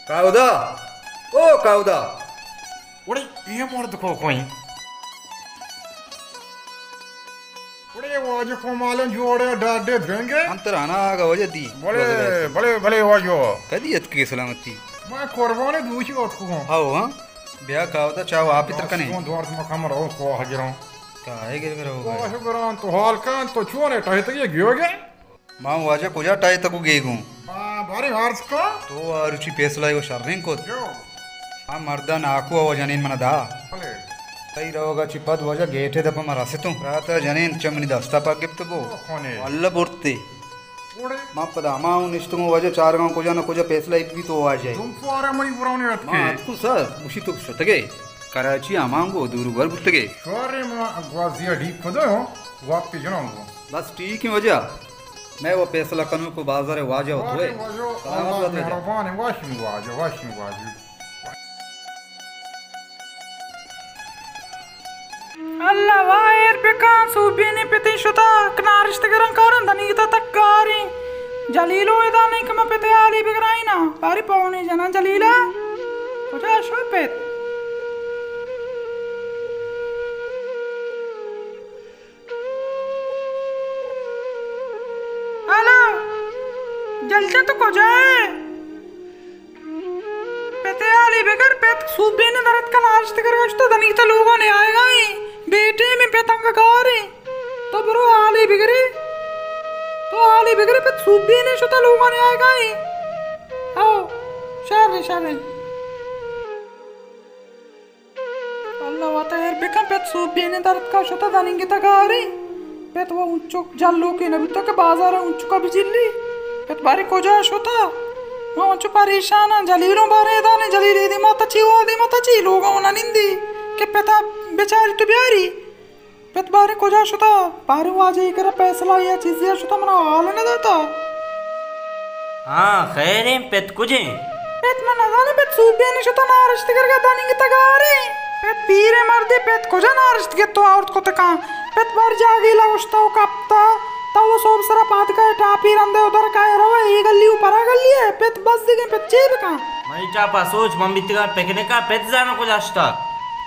काउदा ओ काउदा उड़े ये मर्द को कोई उड़े वो जो कोमालन जोड़े डाडे देंगे अंतराना आगा वजह दी भले भले भले वो जो कदी यत के सलामती मैं कुर्बानी दूची बात को आओ हां ब्याह काउदा चाव आप इतर कने कौन द्वार में कमर हो को हजरों काहे गिर गिर होगा को हजरों तो हाल कान तो छोने टाइ तक ये गयोगे मां वाजा कुजा टाइ तक गेगू भारी हार्स को तो रुचि पेसला यो शर्रिंग को जो आ मर्दा नाकू वजनीन मन दा भले तई रोगा चिपद वजा गेटे दप मरासितु रात जनेन चमनी दस्ता पा गिफ्तगो कोने अल्ला बुर्ते उड़े मां पदा मां निष्तुगो वजा चार गांव कुजा न कुजा पेसला इबी तो आ जाए तुम फुआरे मई पुराने रत मां के अतकु सर मुशी तो सतगे कराची आमांगो दूर वर बुतगे फुआरे में ग्वाजिया डी खुदो वापी जनाऊंगा बस ठीक ही वजह मैं वो पेसला कनु को बाजार वाजा होए मेहरबान washing वाजो Allah vair pekan subini peti shuta knarist garan karan danita takkari jalilo idani kama peti ali bigraina pari pauni jana jalila koja shopet ala jalta to koja hai peti ali bigar pet subini darat knarist garashto danita logo ne aayega hi बेटे में पतंग कारी तो bro आली बिगड़े पे सूबी ने शुता लोगों ने आएगा ही आओ शारे अल्लाह वाता यार बेकम पे सूबी ने दर्द का शुता दानिंगे तकारी पे तो वो ऊंचो जल्लो के नबी तो के बाजार ऊंचो का बिजली पे बारी को जा शुता वो ऊंचो परेशान है जलीलों बारे दाने जलीली दी माता ची लोगों ने निंदी के पता बेचारी तो बिहारी पत बारे को जा शुता बारे वो आज एक पैसा या चीज़ या शुता मना हाल न देता हाँ खैर है पत कुजे पत मना जाने पत सूबे ने शुता ना रिश्ते करके दानी की तगारे पत पीरे मर्दे पत को जा ना रिश्ते के तो औरत को तका पत बार जागी लगोस्ता वो कपता तो वो सोब सरा पात का टापी रंदे उधर का रहो ये गली ऊपर आ गली है पत बस दिखे पत चेप का मैं चापा सोच मम्मी तिका पेकने का पत जाना को जास्ता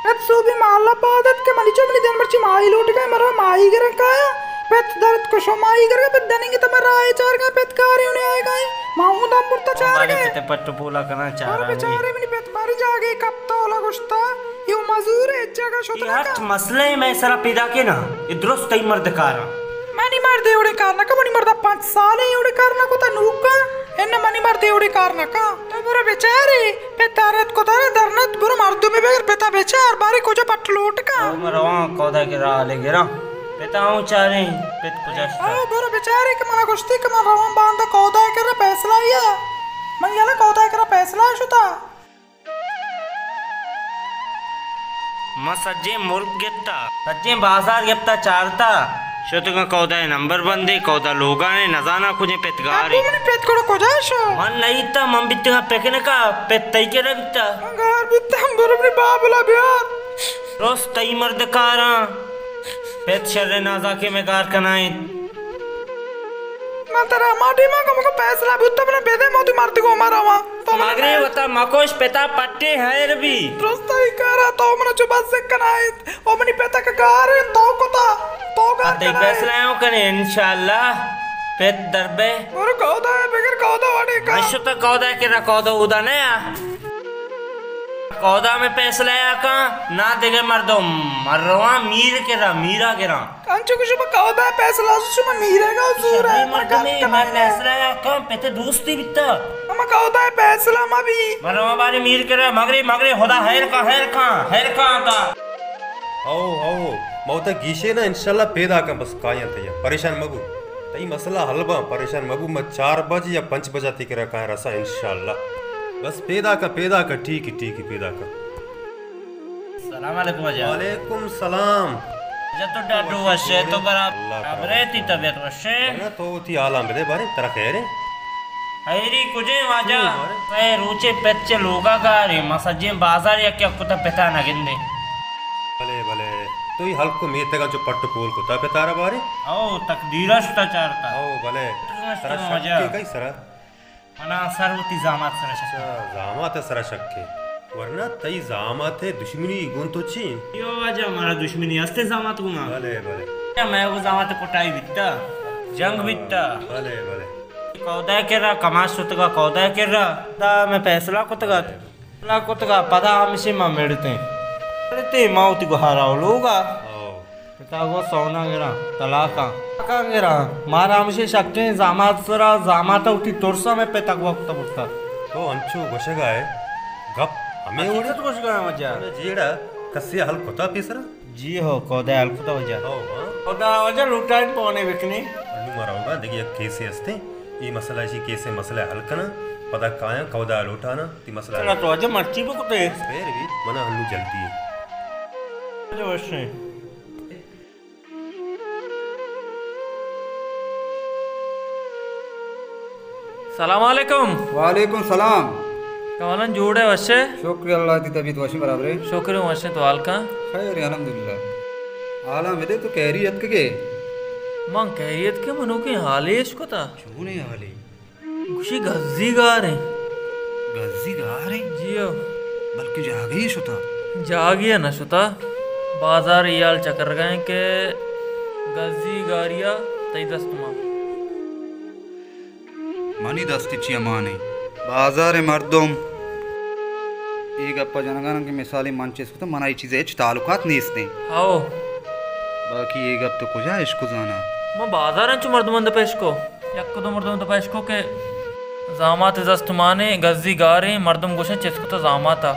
पत सूबी माला बादत के मनी चमनी दिन मर्ची माई लूट गए मरो माई गिर काया पत दर्द को शो माई गिर पत दनेंगे तो मरा आए चार गए पत कारी उन्हें आए गए माऊ दा मुर्ता चार गए पत पट्टू पूला करना चाह रहा है बेचारे मिनी पत बारी जागे कब तो लगुस्ता ये मजदूर है जगह शोतरा यार मसले में सरा पैदा के ना इद्रोस तई मर्द कारा मनी मर्द एवढे कारणा का मनी मर्दा 5 साल एवढे कारणा को ता नूका एन्न मनी मर्द एवढे कारणा का तो बुरा बेचारे पेतारत को तारे दरनत बुरा मर्दो में बेगर पेता बेचार बारी को जो पटलोट का मरवा कोदा के रा ले गिरा पेताऊं चारे पेत को जास्ता ओ बुरा बेचारे के मना कुश्ती के मन रवा बांधा कोदा के पैसा या मन याला कोदा के पैसा शुता मसज्जे मुर्ग गेत्ता सज्जे बाजार गेत्ता चारता शतुगा कौदा नंबर बंदे कौदा लोगा ने नजाना कुजे पेतगारी मन पेत को जाशो मन नहीं था मन बित्ता पेकने का पेत तई के रबिता गार बित्ता बरबरी बाबला बिहार रोज तई मर्द कारा पेत शर्रे नाजा के में कार कनाई मैं तेरा माटी में को पैसा बुत्ता बने बेदे मोती मारती को मारा वा तो मगरे बता मकोश पेता पट्टे है रबी रोस्ता ही करा तो मन चुबा से कनाई ओ मनी पेता का कार तो कोता तो कार देख फैसला आयो करे इंशाल्लाह पेत दरबे और कौदा है बगैर कौदा वाले का आशु तो कौदा के कौदा उदा ने कौदा में पैसा लाया का ना देगे मर्दो मरवा मीर के रा मीरा के रा अंचु कुछ में कौदा है पैसा लासु सुमा मीरे का उसूर है मर्द में मैं पैसा लाया का पेते दोस्ती बिता हम कौदा है पैसा ला मा भी मरवा बारे मीर के रा मगरे होदा हैर का आता आओ मौता गीशे ना इंशाल्लाह पैदा का बस काया तया परेशान मगु तई मसला हल बा परेशान मगु मैं 4 बजे या 5 बजे तक रखा रसा इंशाल्लाह बस पैदा का ठीक पैदा का सलाम अलैकुम अजा वालेकुम सलाम जब तो डाडू वशे तो बराबर रहती तबीयत वशे ना तो थी आला मेरे बारे तरह कह रहे हैरी कुजे वाजा पे रूचे पेच्चे लोगा गारे मसजे बाजार या क्या कुता पेता ना गिंदे भले तो ही हल्को मेते का जो पट्ट पोल को ता पे तारा बारे ओ तकदीरा शुता चारता ओ भले मजा कई सरा मना सर होती जामात सर अच्छा जामात है सरा शक्के वरना तई जामात है दुश्मनी गुण तो ची यो वजह हमारा दुश्मनी हस्ते जामात गुना भले भले क्या मैं वो जामात कोटाई बित्ता जंग बित्ता भले भले कौदा केरा कमाश सुतगा कौदा केरा दा मैं फैसला कोतगा पदा हमसे मां मेड़ते माउती को हाराओ लोगा पिता को सोना गिरा तलाका का गिरा मारा हमसे शक्ति जामात सरा जामात उठी तोरसा में पे तक वक्त बुट्टा तो अंचो घोषगा है गप हमें उड़े तो कुछ गया मजा जेड़ा कस्य हल कोता पिसरा जी हो कौदा हल्कुता वजह हो हां कौदा वजह लुटाइन पौने बिकनी अन्नु माराऊंगा देखिए कैसे हस्ते ये मसला इसी कैसे मसला हल करना पता काया कौदा लुटाना ती मसला चला तो वजह मर्ची को कुते फिर भी मना हल्लू जल्दी है जो वशे सलाम अलैकुम वालेकुम सलाम कमालन जोड़े वशे शुक्रिया अल्लाह की तबीयत वशी बराबर है शोकरे वशे तो आलका खैर है, अल्हम्दुलिल्लाह आला मेरे तो कैरियत के मां कैरियत के मनो के हालेश को था चूने वाले खुशी गज्जी गा रहे गज्जी गा रहे जियो बल्कि जागे ही शुता जागिया न शुता बाजार याल चकर गए के गज्जी गारिया तई दस्तमा मनी दस्ती माने बाजार मर्दम एक अप्पा जनगान की मिसाली मंचेस तो मनाई चीजें ताल्लुकात नेस्ते आओ बाकी एक अब तो कुछ है इश्क जाना मां बाजार अंचु मर्दमंद पेशको यक्को दो मर्दमंद पेशको के जामात दस्तमाने गज्जी गारे मर्दम गोशे चेस्को तो जामाता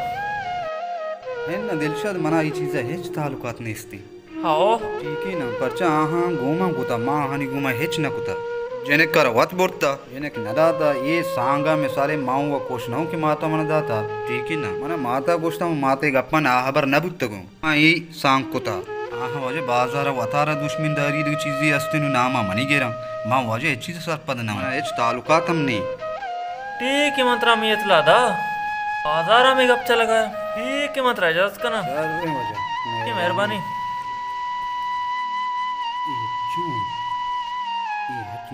है ना दिलशाद मनाई चीजें हिच ताल्लुकात नेस्ते आओ ठीक है ना परचा आहा गोमा गुता मां हानि गोमा हिच ना कुता जेने कर वत बोरता जेने कि नदाता ये सांगा में सारे माऊ व कोशनाओं की माता मन दाता ठीक है ना मना माता कोशना माते गप्पन आहबर न बुत्तगो हां ये सांग कुता आहा वजे बाजार वतारा दुश्मनदारी दी चीजें अस्तिनु नामा मनी गेरा मां वजे चीज सर पद ना एच ताल्लुकात हमने ठीक है मंत्रा में इतला दा बाजार में गप चला गया ठीक है मंत्रा इजाजत करना अरे वजह की मेहरबानी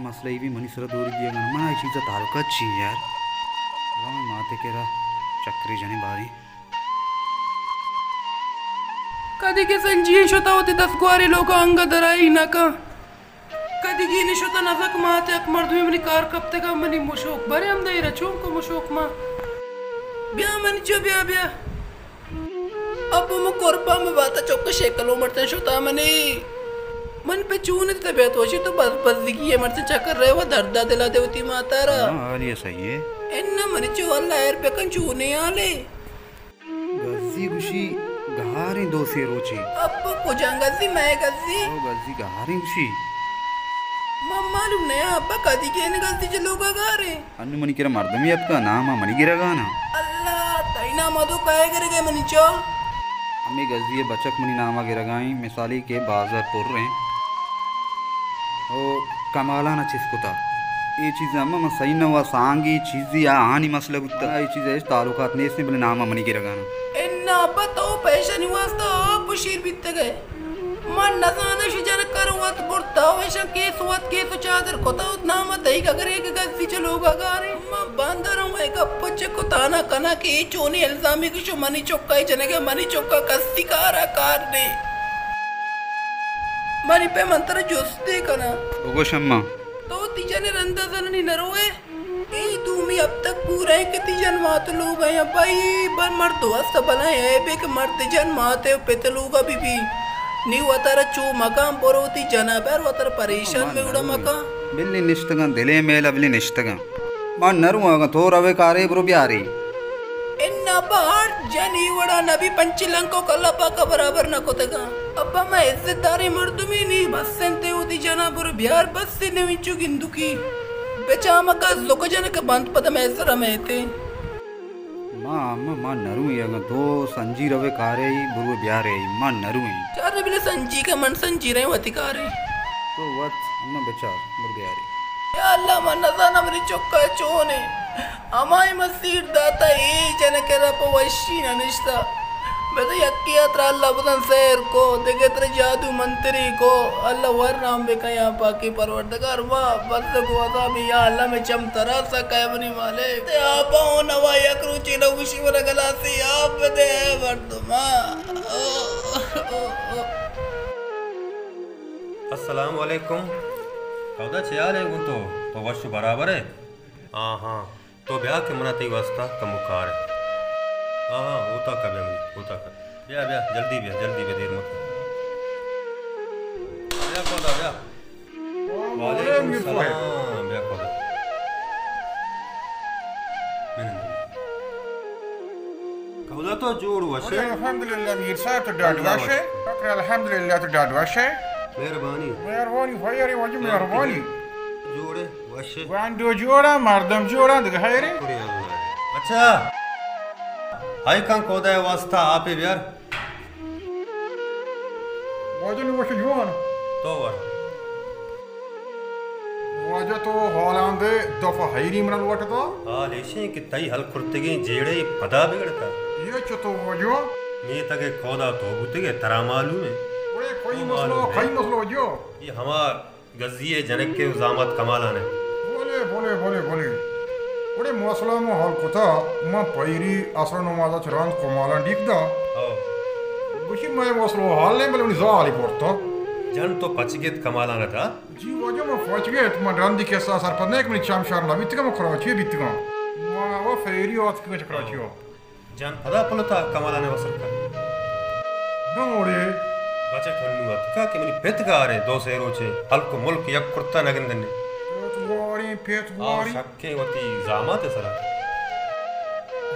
मसला भी मनी सर दूर दिया गना मना चीज ताल्लुकात छी यार गांव माते केरा चक्री जने बारी कधी के संजीय शोता होते 10 ग्वारे लोक अंग दराई नका कधी गिने शोता नजक माते अक मर्दमी मनी कार कपते का मनी मुशोक बरे हम दई रचों को मुशोक मा ब्या मनी जो ब्या अब मो कोरपा में बाता चौक शेकलो मरते शोता मनी मन पे चूने तबीयत होशी तो बस दिखी है मरते चक्कर रहे वो दर्दा दिला देवती माता रा हां ये सही है इन्ना मन चो अल्लाह यार पे कन चूने आले गज्जी गुशी गहारी दो से रोची अब को जंगजी मैं गज्जी ओ गज्जी गहारी गुशी मालूम नहीं अब्बा कदी के ने गज्जी चलोगा गारे अन्नु मनी केरा मर्दमी अब का नाम मनी गिरा गाना अल्लाह तैना मधु काहे करे गए मनी चो हमें गज्जी बचक मनी नामा गिरा गाई मिसाली के बाजार पुर रहे ओ कमाला ना चिस्कुता ये चीज अम्मा सही न हुआ सांगी चीज़ी या आनी मसला गुत्ता ये चीज है ताल्लुकात ने इसने बले नामा मनी गिरा गाना इन्ना अब्बा तो पैसा नहीं वास्ता अब शीर बीत गए मन नजाना शिजन करवत बुरता वैसा केस वत केस चादर कोता नामा दही का करे के गज्जी चलोगा गारे मां बांदर हूं एक पच्चे को ताना कना के चोने इल्जामी की शो मनी चौका जने के मनी चौका कस्ती कारा कार ने मनी पे मंत्र जोस्ते कना ओगो शम्मा तो तीजन रंदा जननी नरोए ए तुम अब तक पूरा है कि तीजन मात लोग हैं भाई बर मर तो वास्ता बनाए है बे के मर तीजन माते पे तो लोग अभी भी नी वतार चो मकाम परोती जना बर वतार परेशान में उड़ा मका बिल्ली निष्ठगा दिले मेल अबली निष्ठगा मान नरु आगा तो रवे कारे ब्रो ब्यारी इन्ना बाहर जनी वड़ा नबी पंचलंको कल्लापा का बराबर न कोतेगा अब्बा मैं इज्जतदारी मर्दुमी नहीं बस सेंते उदी जना बुर बिहार बस से नहीं चु गिंदुकी बेचामा का लोक जन का बंद पद में जरा में थे मां अम्मा मां नरु आगा तो संजी रवे कारे ही बुरो ब्यारे मां नरु चार बिले संजी का मन संजी रहे वतिकारे तो वत अम्मा बेचार बुर ब्यारी या अल्लाह मन नजाना मरी चौका चोने अमाई मसीर दाता ए जन के रप वशी ननिश्ता बेटा यक्की यात्रा अल्लाह बदन शेर को देखे तेरे जादू मंत्री को अल्लाह वर नाम बेका यहाँ पाकी परवरदिगार वाह बस को अता भी या अल्लाह में चम तरा सा कैबनी वाले ते आपा हो नवा यकरूची न उशी वर गलासी आप दे वर्दमा अस्सलाम वालेकुम कौदा चयाल है गुंतो तो वश बराबर है हाँ तो ब्याह के मना तई वास्ता कमुकार है हाँ होता कर ब्याह जल्दी ब्याह देर मत ब्याह कौदा ब्याह वालेकुम सलाम ब्याह कौदा कौदा तो जोड़ वशे अल्हम्दुलिल्लाह मीर साहब तो डाड वशे अल्हम्दुलिल्लाह तो डाड वशे मेहरबानी भाई अरे वजह मेहरबानी जोड़े वशे वांडो जोड़ा मर्दम जोड़ा दिखाए रे अच्छा हाय कां कोदा है वास्ता आपे यार वजह वश जोन तो वर वजह तो हॉलंदे दफा हैरी मनल वट तो हाल ऐसे कि तई हल कुर्तगे जेड़े पदा बिगड़ता ये चतो वजह मी तके कोदा तो बुतगे तरा मालूम है ओए कोई मसलो जो ये हमार गजिए जनक के उजामत कमाला ने बोले ओरे मसला में हल कोता म पैरी असर नमाज चरान कमाला दिखदा गुशी मैं मसलो हाल ने बलनी जाली पड़ता जन तो पचगेत कमाला न था जी वजह में पचगेत म रंदी के साथ सर पर नेक में चामशार ना बितगा म खराची बितगा म वो फेरी ओत के खराची जन पदा पलता कमाला ने वसर का नोरे बचे खन्नु का कि मनी पेतगारे दो सेरो छे हल्को मुल्क यक कुर्ता नगंदने पेतवारी शक्के वती जामात सरा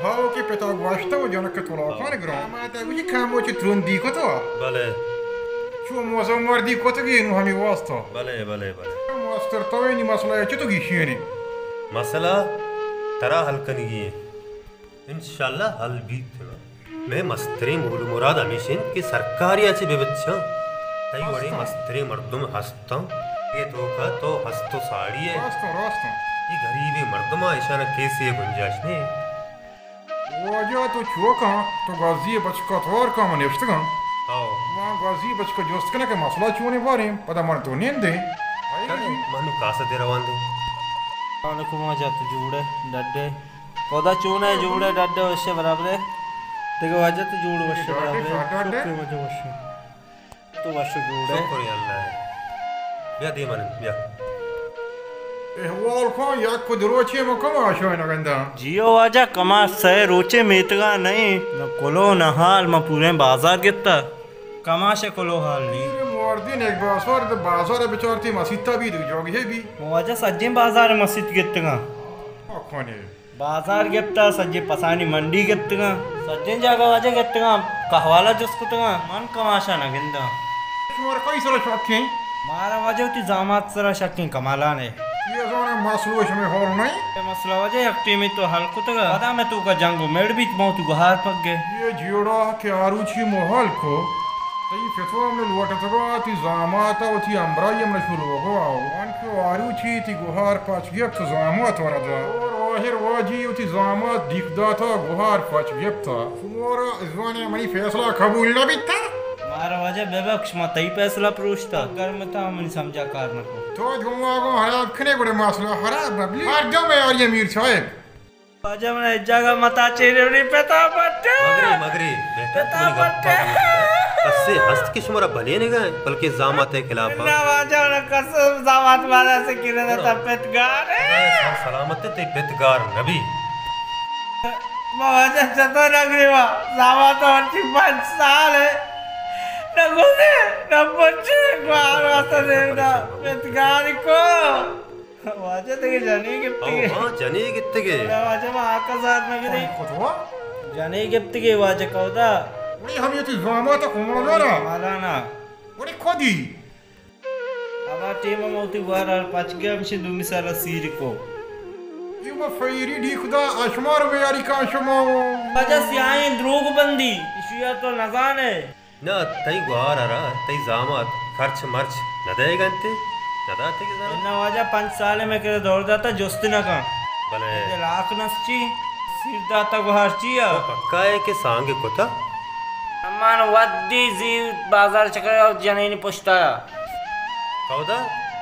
हाओ के पेता वास्ता वो जनक तोला खाने ग्राम माता बुझी खामो च त्रुन दी को तो भले शो मोसो मर्दी को तो गिन हमी वास्ता भले मास्टर तो नहीं मसला है तो गिशिने मसला तरा हल कनिए इंशाल्लाह हल भी मैं मस्तरे मूल मुराद हमेशिन कि सरकारी अच्छे बेबच्चा तई बड़े मस्तरे मर्दम हंसता ये तो हंसतो साड़ी है रास्ता ये गरीबी मर्दमा इशारा कैसे गुंजाइश ने वजह तो चोका तो गाजी बचका थोर का मनेफ्तगा आओ वहां गाजी बचका जोस्तकने के मसला चोने बारे पता मर तो नींदे मनु कासा दे रवान दे वालेकुम वजह तो जोड़े डड्डे कोदा चूने जोड़े डड्डे उससे बराबर है देखो वजह तो जोड़ वश बराबर है वजह वश तो वश जोड़े शुक्र अल्लाह ब्या दे मन ब्या वॉल को या को दरोचे में कम आशो है नगंदा जियो वजह कमा से रोचे मेतगा नहीं न कोलो न हाल म पूरे बाजार गिरता कमा से कोलो हाल नहीं मोरदीन एक बाजार बेचारती मसीता भी जोगी है भी वजह सज्जे बाजार मस्जिद गिरता अखने बाजार गिरता सज्जे पसानी मंडी गिरता सज्जे जगह वजह गिरता कहवाला जिसको तो मन कमाशा न गिंदा तुम्हारा कई सारा शौक है मारा वजह ती जामात सरा शक्की कमाला ने ये जोने मसलो में हो नहीं ये मसला वजह एकटी में तो हल कुतगा पता मैं तू का जंगो मेड़ बीच मौत गुहार पक गए ये जियोड़ा के आरुची मोहल को तई फतवा में लुट तगो ती जामाता ती अमरा ये में शुरू हो वन को आरुची ती गुहार पाच गिफ्ट जामात वरदा और वाहिर वाजी ती जामात दिखदा था गुहार पाच गिफ्ट तुम्हारा जोने मनी फैसला कबूल न बिता मारा वजह बेबक्ष म तई फैसला पूछता घर में था मन समझा कार न को तो जुम्मा को हराब खने बड़े मसला हराब बबली हर दम यार ये मीर साहब वजह में इस जगह मता चेरे पेता पट्टे मगरे बेटा पट्टे कससे हस्त के शुमारा बने ने गए बल्कि जामात के खिलाफ ना वजह न कसम जामात वाला से किरे न तपेतगार सर सलामत ते पेतगार नबी वजह चतो नगरी वा जामात और 5 साल है न गुने न बच्चे बाहर वास्ता देना पेतगार को वजह ते जाने के हां जाने कित्ते के वजह में आकाशात में गिरी खुदवा जाने कित्ते के वजह कौदा उनी हम ये जामा तो कुमलो ना मालाना उनी खोदी अब टीम मोती वार पाच के हमसे दुमी साला सीर को ये वो फैरी दी खुदा अशमार में यारी का शमो वजह से आए द्रोग बंदी इशिया तो नजान है ना तई गुहार आ रहा तई जामात खर्च मर्च न देगा अंते न दाते के जाना ना वजह 5 साल में करे दौड़ जाता जोस्तिना का भले लाख नस्ची सिर दाता गुहार चिया पक्का है कि सांगे कोता अम्मान वद्दी जी बाजार चक्कर जनेनी पुष्टा कौदा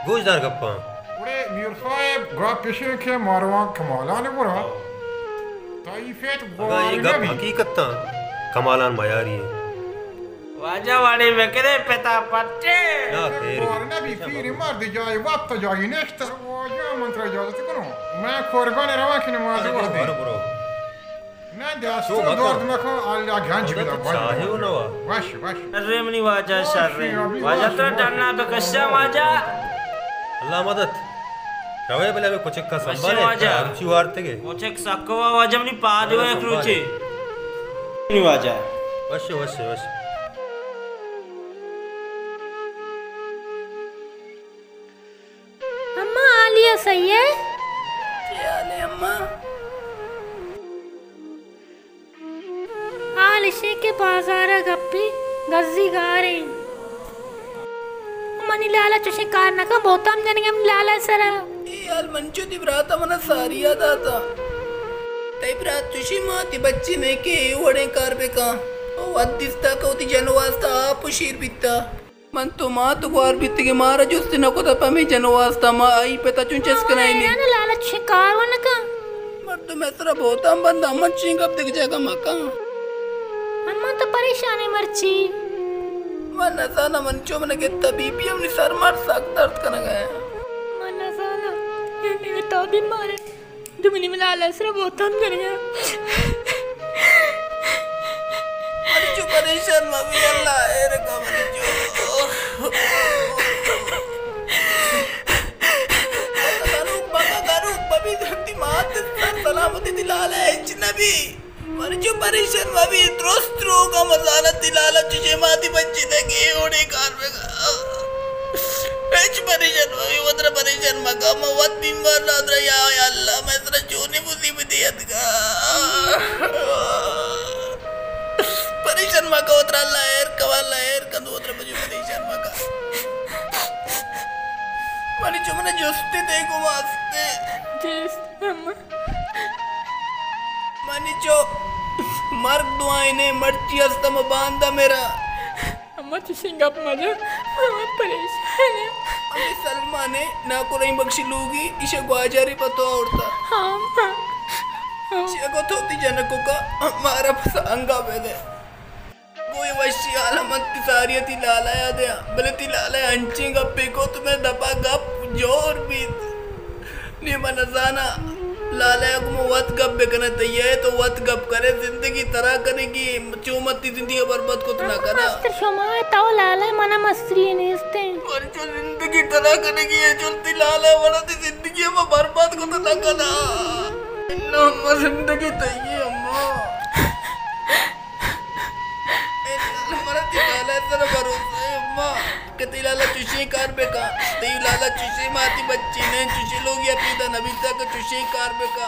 गोशदार गप्पा उडे मीर साहेब गा पेशे के मारवा कमालाने बुरा ताई फेत अगा ये गप हकीकत ता कमालान मयारी है वाजा वाले बकरे पेता पट्टे ना खैर ना भी फिर मार दे जाए वक्त जाए नेक्स्ट वाजा मंत्र इजाजत करो मैं कोरबान रवा के नमाज पढ़ दे ब्रो ना दास्तो दर्द में को अल्लाह ज्ञान जी बिदा चाहे हो ना वाश अरे मनी वाजा शर्रे वाजा तो डरना तो कश्या वाजा अल्लाह मदद रवे बले में कुछ का संभाले रुचि वारते के कुछ सक्कवा वाजा मनी पादो एक रुचि नहीं वाजा वश अम्मा आलिया सही है क्या ले अम्मा आलिशे के बाजार गप्पी गज्जी गारे मनी लाला चुशे कार नका बहुत हम जन हम लाला सरा यार मंचो दिब्राता मना सारिया दाता तई ब्रात तुशी माती बच्ची ने के वडे कार बेका ओ अद्दिस्ता कोती जनवास्ता आप शीर बित्ता मन तो मा तो वार बित्तिगे मारा जुस्ती नको तपा मी जनवास्ता मा आई पेता चुंचस कनाइनी ना लाला चुशे कार वनका मर्द मैसरा बहुत हम बंदा मच्छी कब दिख जाएगा मका अम्मा तो परेशान है मर्ची मन साना मंचो मन के तबीबी हमने सर मार सक दर्द करना गया मना साला ये नहीं तो भी मारे तुमने मिला लसरा बहुत हम कर गया मंचो परेशान मम्मी अल्लाह एर का मंचो गारू बबी धरती मात सलामती दिलाले नबी मंचो परेशान मम्मी दोस्त रोगा मसाला दिलाला तुझे माती बच्ची देगी ओडे कार में परेशान मम्मी वद्र परेशान मगा मवत बीमार लाद्र या अल्लाह मैं तेरा जोने मुसीबत का परेशान मगा वद्र अल्लाह एर कवाला एर कंदो वद्र बजू परेशान मगा मनी जो मने जोस्ते देखो वास्ते जिस अम्मा मनी जो मर्ग दुआएं ने मर्ची अस्तम बांधा मेरा अम्मा चुशे गप मजा मैं परेशान है अम्मी सलमा ने ना को रही बख्शी लूगी इसे ग्वाजारी पतो औरता हाँ को थोती जनकों का हमारा पसंगा बेदे कोई वशी आलमत की सारियती लालाया दे भले ती लालाया अंची गप्पे को तुम्हें दपा गप जोर बीत नी मनजाना लालाया को वत गप बेकना तैयार तो वत गप करे जिंदगी तरह करेगी चूमती जिंदगी बर्बाद को ना करा मस्तर शमा ताऊ लाला मना मस्त्री नहीं इसते और जो जिंदगी तरह करेगी ये चलती लाला वाला ती जिंदगी में बर्बाद को ना करा इन्ना अम्मा जिंदगी तैयार अम्मा लाला चुशी कार बेका तई लाला चुशी माती बच्ची ने चुशी लोग या पीता नबीता का चुशी कार बेका